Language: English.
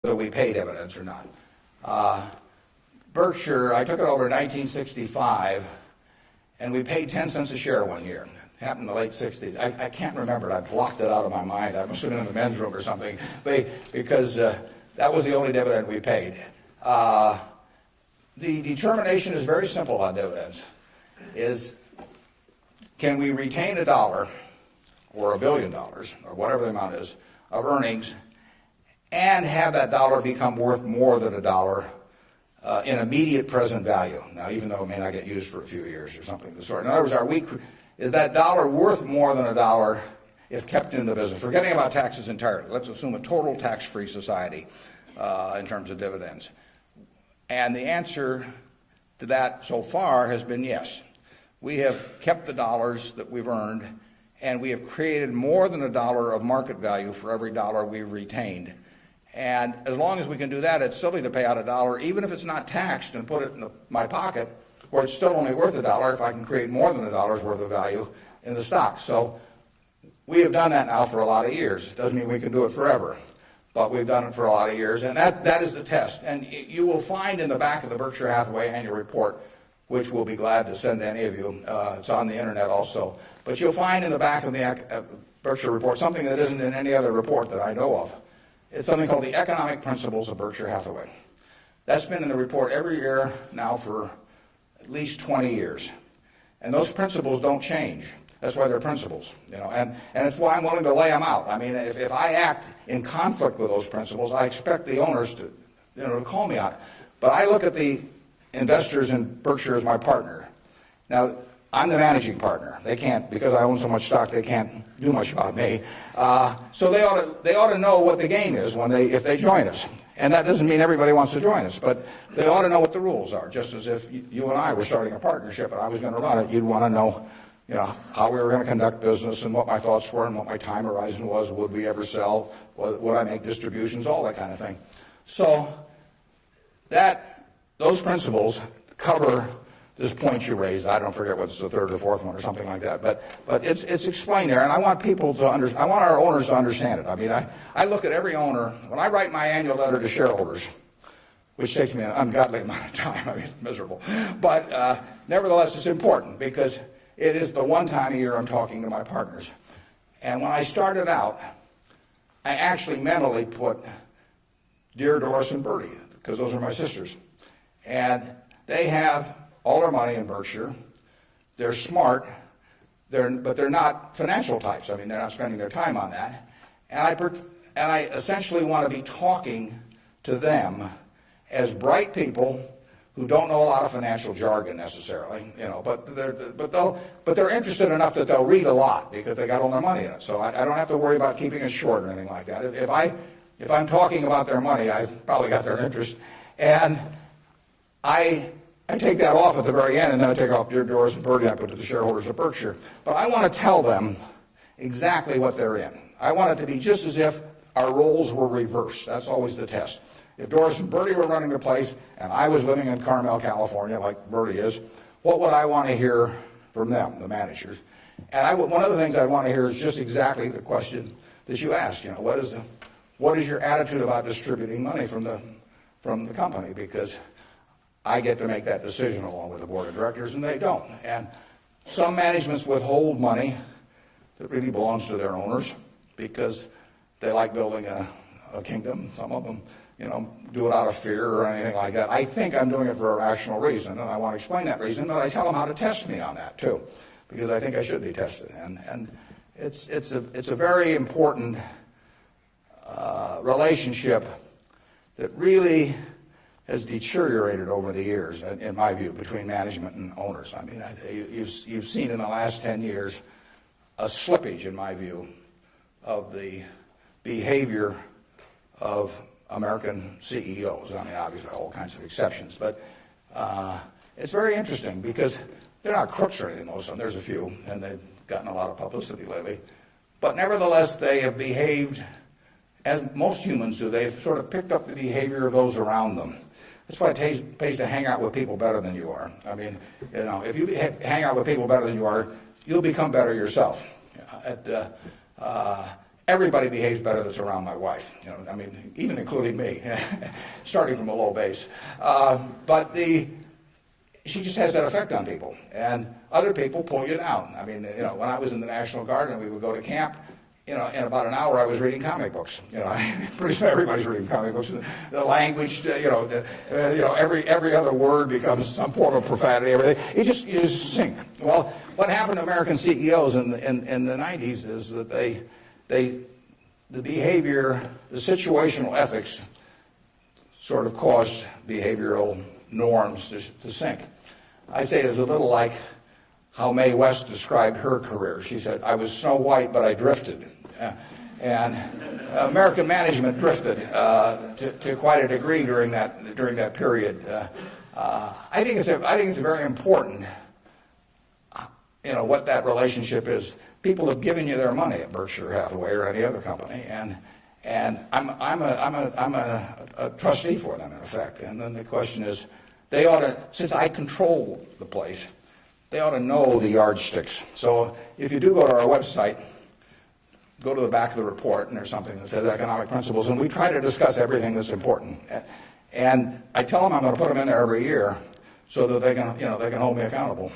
whether we pay dividends or not. Berkshire, I took it over in 1965, and we paid 10 cents a share one year. It happened in the late 60s. I can't remember it. I blocked it out of my mind. I must have been in the men's room or something, because that was the only dividend we paid. The determination is very simple on dividends. Can we retain $1 or $1 billion, or whatever the amount is, of earnings, and have that dollar become worth more than $1 in immediate present value? Now, even though it may not get used for a few years or something of the sort. In other words, is that dollar worth more than $1 if kept in the business? Forgetting about taxes entirely. Let's assume a total tax-free society in terms of dividends. And the answer to that so far has been yes. We have kept the dollars that we've earned, and we have created more than $1 of market value for every dollar we've retained. And as long as we can do that, it's silly to pay out $1, even if it's not taxed, and put it in my pocket, where it's still only worth $1 if I can create more than $1 worth of value in the stock. So we have done that now for a lot of years. It doesn't mean we can do it forever, but we've done it for a lot of years, and that is the test. And you will find in the back of the Berkshire Hathaway annual report, which we'll be glad to send to any of you. It's on the internet also. But you'll find in the back of the Berkshire report something that isn't in any other report that I know of. It's something called the Economic Principles of Berkshire Hathaway. That's been in the report every year now for at least 20 years. And those principles don't change. That's why they're principles, and it's why I'm willing to lay them out. I mean, if I act in conflict with those principles, I expect the owners to call me on it. But I look at the investors in Berkshire as my partner. Now, I'm the managing partner. They can't, because I own so much stock, they can't do much about me. So they ought to know what the game is if they join us. And that doesn't mean everybody wants to join us, but they ought to know what the rules are. Just as if you and I were starting a partnership and I was going to run it, you'd want to know, how we were going to conduct business and what my thoughts were and what my time horizon was. Would we ever sell? Would I make distributions? All that kind of thing. So those principles cover this point you raised. I don't forget what's the third or fourth one or something like that, but it's explained there, and I want people to I want our owners to understand it. I mean, I look at every owner when I write my annual letter to shareholders, which takes me an ungodly amount of time. I mean, it's miserable, but nevertheless, it's important because it is the one time a year I'm talking to my partners. And when I started out, I actually mentally put Dear Doris and Bertie, because those are my sisters, and they have all their money in Berkshire. They're smart, but they're not financial types. I mean, they're not spending their time on that. And I essentially want to be talking to them as bright people who don't know a lot of financial jargon necessarily, but they're interested enough that they'll read a lot because they got all their money in it. So I don't have to worry about keeping it short or anything like that. If I'm talking about their money, I've probably got their interest, and I take that off at the very end, and then I take off Dear Doris and Bertie, I put to the shareholders of Berkshire. But I want to tell them exactly what they're in. I want it to be just as if our roles were reversed. That's always the test. If Doris and Bertie were running the place, and I was living in Carmel, California, like Bertie is, what would I want to hear from them, the managers? And one of the things I'd want to hear is just exactly the question that you asked. What is your attitude about distributing money from the company? Because I get to make that decision along with the board of directors, and they don't. And some managements withhold money that really belongs to their owners because they like building a kingdom. Some of them, do it out of fear or anything like that. I think I'm doing it for a rational reason, and I want to explain that reason, but I tell them how to test me on that too, because I think I should be tested. And it's a very important relationship that really has deteriorated over the years, in my view, between management and owners. I mean, you've seen in the last 10 years a slippage, in my view, of the behavior of American CEOs. I mean, obviously, all kinds of exceptions, but it's very interesting because they're not crooks or anything, most of them. There's a few, and they've gotten a lot of publicity lately. But nevertheless, they have behaved as most humans do. They've sort of picked up the behavior of those around them. That's why it pays to hang out with people better than you are. I mean, if you hang out with people better than you are, you'll become better yourself. everybody behaves better that's around my wife. You know, I mean, even including me, starting from a low base. But she just has that effect on people, and other people pull you down. I mean, you know, when I was in the National Guard and we would go to camp, you know, in about an hour I was reading comic books. You know, pretty soon everybody's reading comic books. The language, you know, every other word becomes some form of profanity. Everything. You just sink. Well, what happened to American CEOs in the 90s is that the behavior, the situational ethics, sort of caused behavioral norms to sink. I say it's a little like how Mae West described her career. She said, "I was Snow White, but I drifted." And American management drifted to quite a degree during that period. I think it's very important, you know, what that relationship is. People have given you their money at Berkshire Hathaway or any other company, and I'm a trustee for them in effect. And then the question is, they ought to, since I control the place, they ought to know the yardsticks. So if you do go to our website, go to the back of the report, and there's something that says economic principles, and we try to discuss everything that's important. And I tell them I'm going to put them in there every year so that they can hold me accountable.